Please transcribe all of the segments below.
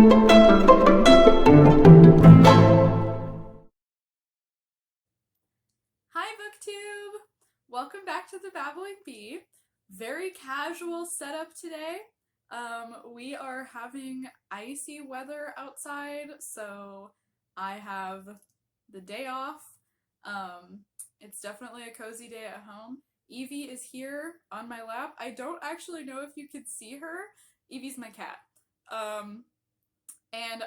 Hi BookTube! Welcome back to the Babbling Bee. Very casual setup today. We are having icy weather outside, so I have the day off. It's definitely a cozy day at home. Evie is here on my lap. I don't actually know if you could see her. Evie's my cat. And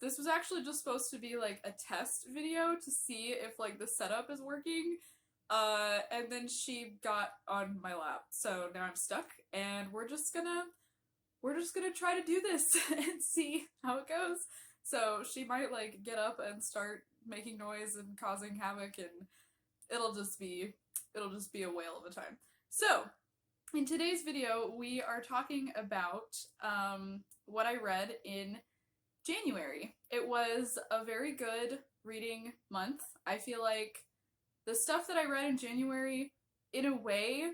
this was actually just supposed to be like a test video to see if like the setup is working. And then she got on my lap. So now I'm stuck and we're just gonna try to do this and see how it goes. So she might like get up and start making noise and causing havoc, and it'll just be a whale of a time. So in today's video, we are talking about what I read in January. It was a very good reading month. I feel like the stuff that I read in January, in a way,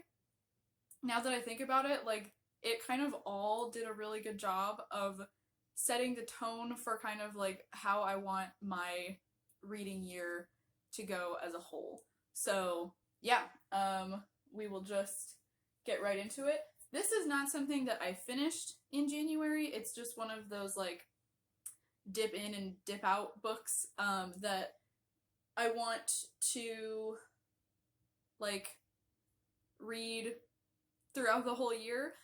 now that I think about it, like, it kind of all did a really good job of setting the tone for kind of like how I want my reading year to go as a whole. So yeah, we will just get right into it. This is not something that I finished in January. It's just one of those like dip in and dip out books that I want to like read throughout the whole year,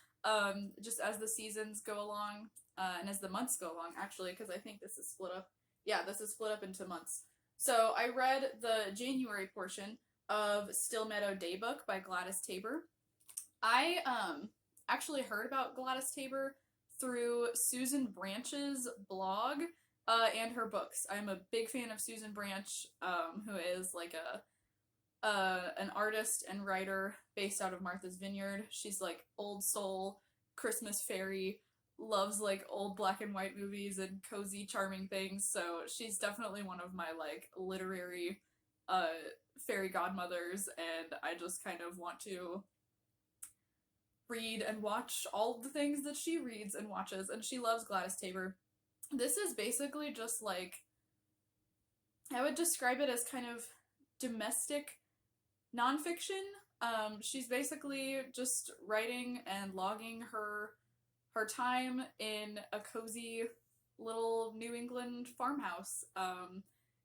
just as the seasons go along, and as the months go along, actually, because I think this is split up. Yeah, this is split up into months. So I read the January portion of Stillmeadow Daybook by Gladys Tabor. I actually heard about Gladys Tabor through Susan Branch's blog and her books. I'm a big fan of Susan Branch, who is like an artist and writer based out of Martha's Vineyard. She's like old soul, Christmas fairy, loves like old black and white movies and cozy, charming things. So she's definitely one of my like literary fairy godmothers, and I just kind of want to read and watch all of the things that she reads and watches, and she loves Gladys Tabor. This is basically just like, I would describe it as kind of domestic nonfiction. She's basically just writing and logging her time in a cozy little New England farmhouse.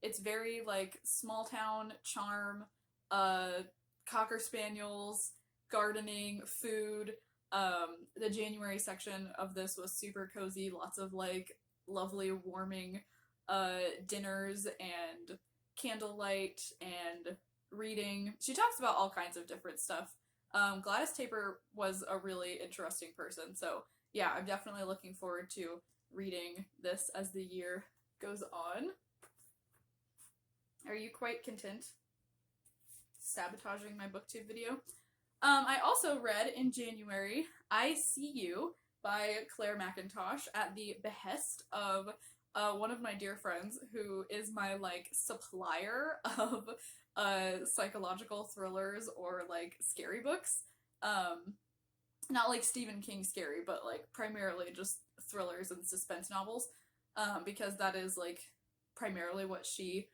It's very like small town charm, cocker spaniels, gardening, food. The January section of this was super cozy, lots of like lovely warming dinners and candlelight and reading. She talks about all kinds of different stuff. Gladys Tabor was a really interesting person, so yeah, I'm definitely looking forward to reading this as the year goes on. Are you quite content? Sabotaging my booktube video. I also read in January I See You by Claire Mackintosh at the behest of one of my dear friends who is my like supplier of psychological thrillers or like scary books. Not like Stephen King scary, but like primarily just thrillers and suspense novels, because that is like primarily what she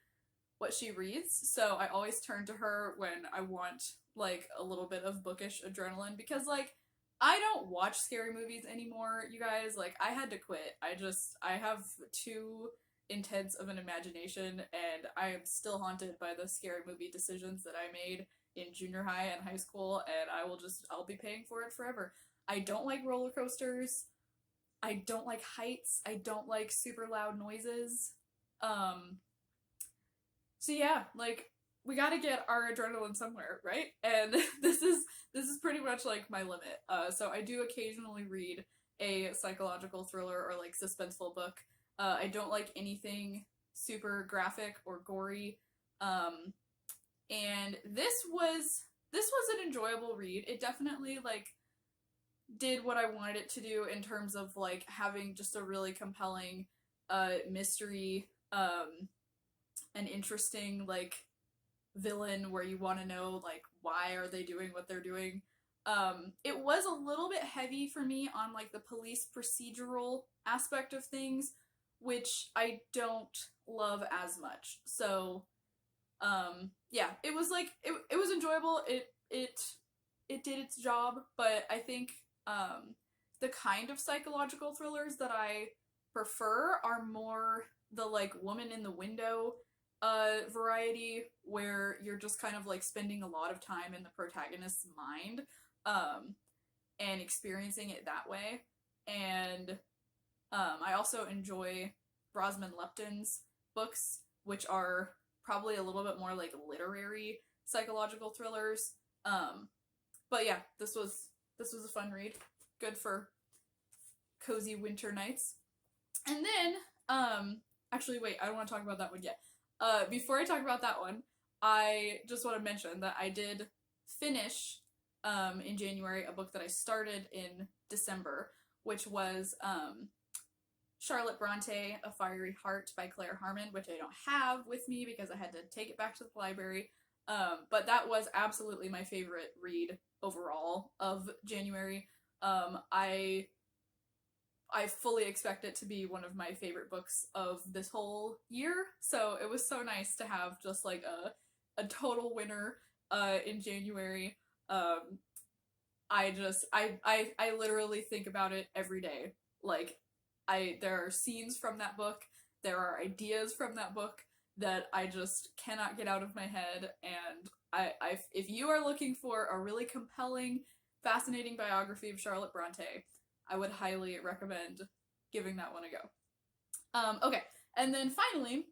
reads. So I always turn to her when I want like a little bit of bookish adrenaline, because like I don't watch scary movies anymore, you guys. Like, I had to quit. I have too intense of an imagination, and I am still haunted by the scary movie decisions that I made in junior high and high school, and I'll be paying for it forever. I don't like roller coasters. I don't like heights. I don't like super loud noises. So yeah, like, we gotta get our adrenaline somewhere, right? And this is pretty much like my limit. So I do occasionally read a psychological thriller or like suspenseful book. I don't like anything super graphic or gory. And this was an enjoyable read. It definitely like did what I wanted it to do in terms of like having just a really compelling mystery, an interesting like villain where you want to know like why are they doing what they're doing. It was a little bit heavy for me on like the police procedural aspect of things, which I don't love as much. So, yeah, it was like, it was enjoyable. It did its job, but I think, the kind of psychological thrillers that I prefer are more the, like, woman in the window variety, where you're just kind of like spending a lot of time in the protagonist's mind, and experiencing it that way. And I also enjoy Rosamund Lupton's books, which are probably a little bit more like literary psychological thrillers. But yeah, this was a fun read. Good for cozy winter nights. And then, actually wait, I don't want to talk about that one yet. Before I talk about that one, I just want to mention that I did finish, in January, a book that I started in December, which was, Charlotte Bronte, A Fiery Heart by Claire Harman, which I don't have with me because I had to take it back to the library. But that was absolutely my favorite read overall of January. I fully expect it to be one of my favorite books of this whole year, so it was so nice to have just like a total winner in January. I literally think about it every day. Like, there are scenes from that book, there are ideas from that book that I just cannot get out of my head, and if you are looking for a really compelling, fascinating biography of Charlotte Bronte, I would highly recommend giving that one a go. Okay, and then finally,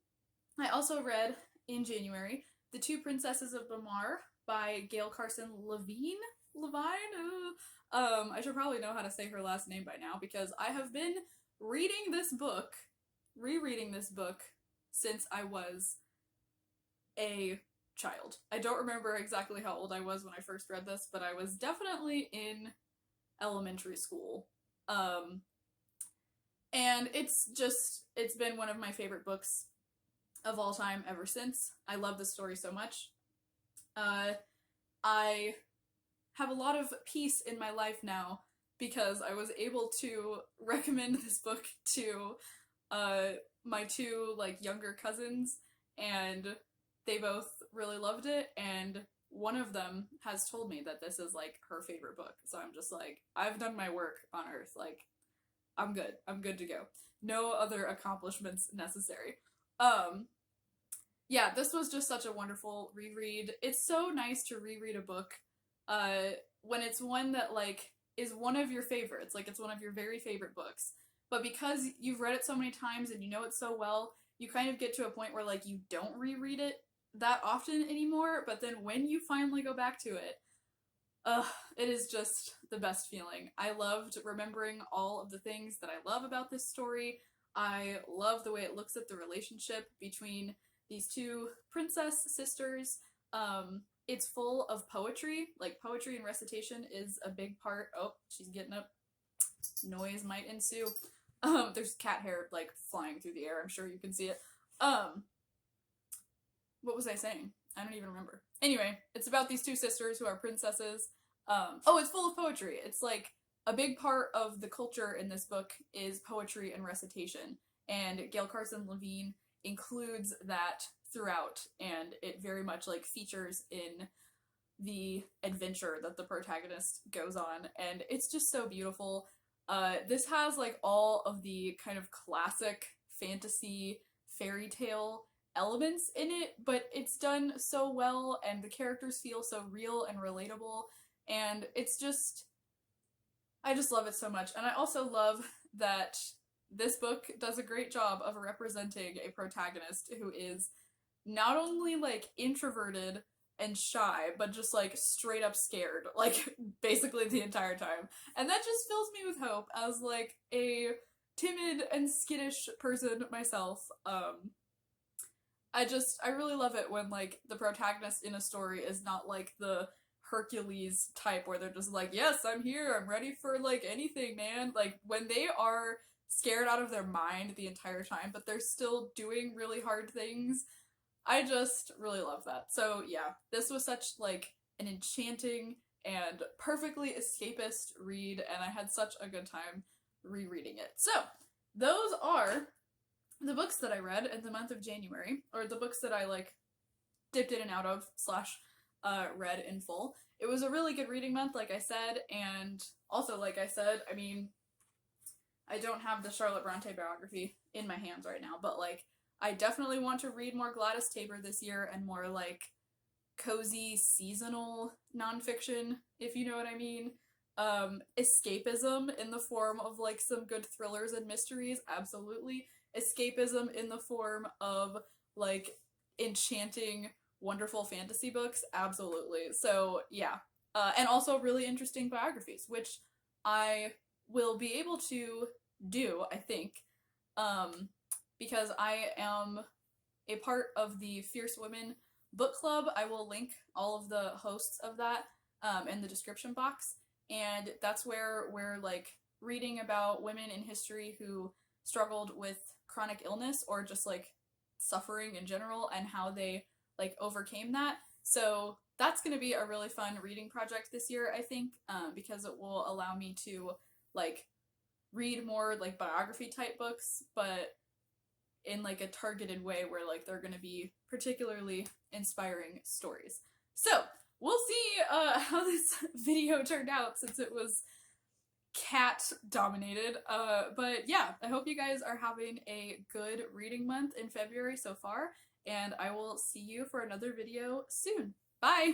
I also read in January The Two Princesses of Bamarre by Gail Carson Levine? I should probably know how to say her last name by now, because I have been rereading this book, since I was a child. I don't remember exactly how old I was when I first read this, but I was definitely in elementary school. And it's been one of my favorite books of all time ever since. I love this story so much. I have a lot of peace in my life now because I was able to recommend this book to, my two, like, younger cousins, and they both really loved it, and one of them has told me that this is, like, her favorite book, so I'm just like, I've done my work on Earth, like, I'm good to go. No other accomplishments necessary. Yeah, this was just such a wonderful reread. It's so nice to reread a book, when it's one that, like, is one of your favorites, like, it's one of your very favorite books, but because you've read it so many times and you know it so well, you kind of get to a point where, like, you don't reread it that often anymore, but then when you finally go back to it, it is just the best feeling. I loved remembering all of the things that I love about this story. I love the way it looks at the relationship between these two princess sisters. It's full of poetry. Like, poetry and recitation is a big part. Oh, she's getting up. Noise might ensue. There's cat hair, like, flying through the air. I'm sure you can see it. What was I saying? I don't even remember. Anyway, it's about these two sisters who are princesses. It's full of poetry. It's like a big part of the culture in this book is poetry and recitation, and Gail Carson Levine includes that throughout, and it very much, like, features in the adventure that the protagonist goes on, and it's just so beautiful. This has, like, all of the kind of classic fantasy fairy tale elements in it, but it's done so well, and the characters feel so real and relatable, and it's just, I just love it so much. And I also love that this book does a great job of representing a protagonist who is not only, like, introverted and shy, but just, like, straight up scared, like, basically the entire time. And that just fills me with hope as, like, a timid and skittish person myself. I really love it when, like, the protagonist in a story is not, like, the Hercules type where they're just like, yes, I'm here, I'm ready for, like, anything, man. Like, when they are scared out of their mind the entire time, but they're still doing really hard things, I just really love that. So yeah, this was such, like, an enchanting and perfectly escapist read, and I had such a good time rereading it. So, those are the books that I read in the month of January, or the books that I like dipped in and out of slash read in full. It was a really good reading month, like I said, and also, like I said, I mean, I don't have the Charlotte Bronte biography in my hands right now, but like, I definitely want to read more Gladys Taber this year and more like cozy seasonal nonfiction, if you know what I mean. Escapism in the form of like some good thrillers and mysteries, absolutely. Escapism in the form of like enchanting, wonderful fantasy books, absolutely. So yeah, and also really interesting biographies, which I will be able to do, I think, because I am a part of the Fierce Women book club. I will link all of the hosts of that in the description box, and that's where we're like reading about women in history who struggled with chronic illness or just like suffering in general and how they like overcame that. So that's going to be a really fun reading project this year, I think, because it will allow me to like read more like biography type books, but in like a targeted way where like they're going to be particularly inspiring stories. So we'll see how this video turned out, since it was cat dominated. But yeah, I hope you guys are having a good reading month in February so far, and I will see you for another video soon. Bye!